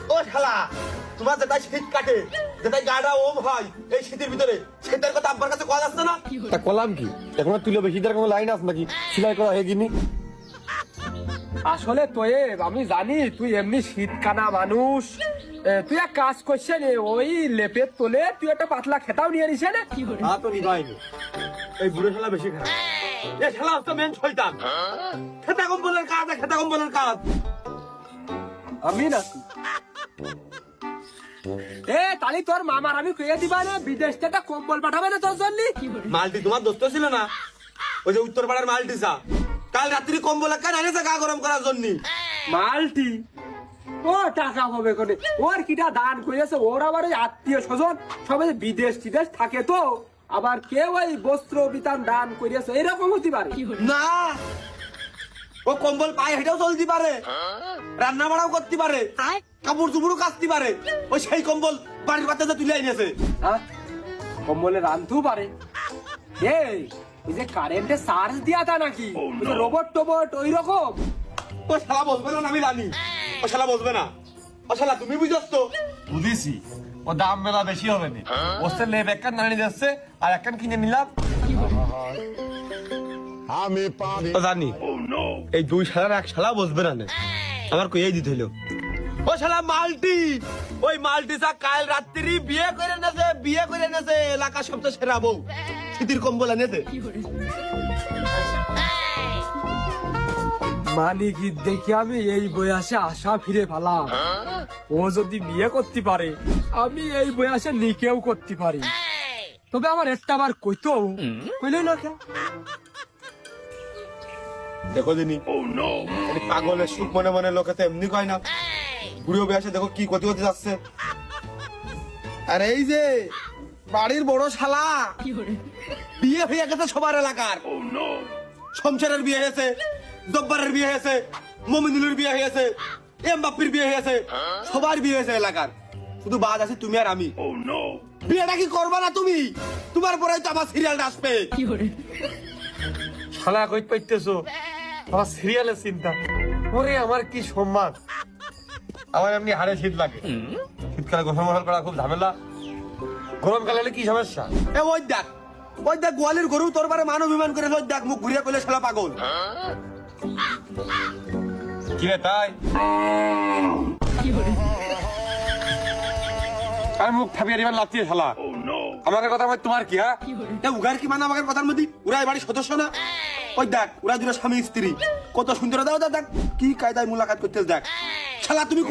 ও শালা তোমার যেটাই শীত কাটে যেটাই গাড়া ওম হয় এই শীতের ভিতরে সেটার কথা আব্বার কাছে কথা আসছে না তা কলাম কি এখন তুলো বেশি তার কোনো লাইন আছে নাকি সেলাই করা হয়ে গিনি আসলে তোয়ে আমি জানি তুই এমনি শীতকানা মানুষ তুই এক কাজ করছে নে ওই লেপের তোলে তুই একটা পাতলা খেতাও নিয়ে নিছে না তো নিবাইনি এই বুড়ো শালা বেশি খারাপ এই শালা তো মেন শয়তান খেতা কম্বলের কাজ খেতা কম্বলের কাজ আমি না তাহলে তোর মামার আমি কয়ে দিবা না বিদেশ থেকে কম্বল পাঠাবে না তোর জন্য মালটি তোমার দোস্ত ছিল না ওই যে উত্তর পাড়ার মালটি সা কাল রাত্রি কম্বল একটা আনেছে গা গরম করার জন্য মালটি ও টাকা হবে কোনে ওর কিটা দান করেছে ওর আবার ওই আত্মীয় স্বজন সবাই বিদেশ টিদেশ থাকে তো আবার কেউ ওই বস্ত্র বিতান দান করেছে এরকম হতে পারে না ও কম্বল পায়ে হেঁটেও চলতে পারে রান্না বাড়াও করতে পারে কাপড় চুপড়ও কাচতে পারে ওই সেই কম্বল বাড়ির বাচ্চাদের তুলে এনেছে হ্যাঁ কম্বলে রান্ধতেও পারে এই ওই যে কারেন্টে চার্জ দিয়া তা নাকি ওই যে রোবট টোবট ওই রকম ও শালা বলবে না আমি জানি ও শালা বলবে না ও শালা তুমি বুঝছ তো বুঝেছি ও দাম মেলা বেশি হবে না ওসে লেপ একখান নানি যাচ্ছে আর একখান কিনে নিলাম আমি পারি ও জানি এই দুই শালার এক শালা বসবে না আমার কই দিতে হইলো ও শালা মাল্টি ওই মাল্টি সা কাল রাত্রি বিয়ে করে নেছে এলাকা সবচেয়ে সেরা বউ শীতের কম্বল এনেছে মানে কি দেখি আমি এই বয়সে আশা ফিরে পেলাম ও যদি বিয়ে করতে পারে আমি এই বয়সে নিকেও করতে পারি তবে আমার একটা বার কইতো কইলে না কেন দেখো দিনি পাগলের সুখ মনে মনে লোকে তো এমনি কয় না বুড়ো বয়সে দেখো কি করতে করতে যাচ্ছে আর এই যে বাড়ির বড় শালা বিয়ে হয়ে গেছে সবার এলাকার শমশেরের বিয়ে হয়েছে জব্বারের বিয়ে হয়েছে মমিনুলের বিয়ে হয়েছে এমবাপ্পির বিয়ে হয়েছে সবার বিয়ে হয়েছে এলাকার শুধু বাদ আছে তুমি আর আমি বিয়েটা কি করবা না তুমি তোমার পরে তো আমার সিরিয়ালটা আসবে শালা কই পাইতেছো আমার সিরিয়ালের চিন্তা ওরে আমার কি সম্মান আমার এমনি হাড়ে শীত লাগে শীতকালে গোসল মোসল করা খুব ঝামেলা গরমকালে হলে কি সমস্যা এ ওই দেখ গোয়ালের গরু তোর বারে মান অভিমান করে ওই দেখ মুখ ঘুরিয়ে করলে শালা পাগল কি রে তাই আর মুখ থাপিয়ে দিবেন লাগছে শালা আমাকে কথা বল তোমার কি হ্যাঁ উগার কি মানে আমাকে কথার মধ্যে ওরা এই বাড়ির সদস্য না ওই দেখ ওরা দুটো স্বামী স্ত্রী কত সুন্দর দাও দেখ কি কায়দায় মুলাকাত করতে দেখ শালা তুমি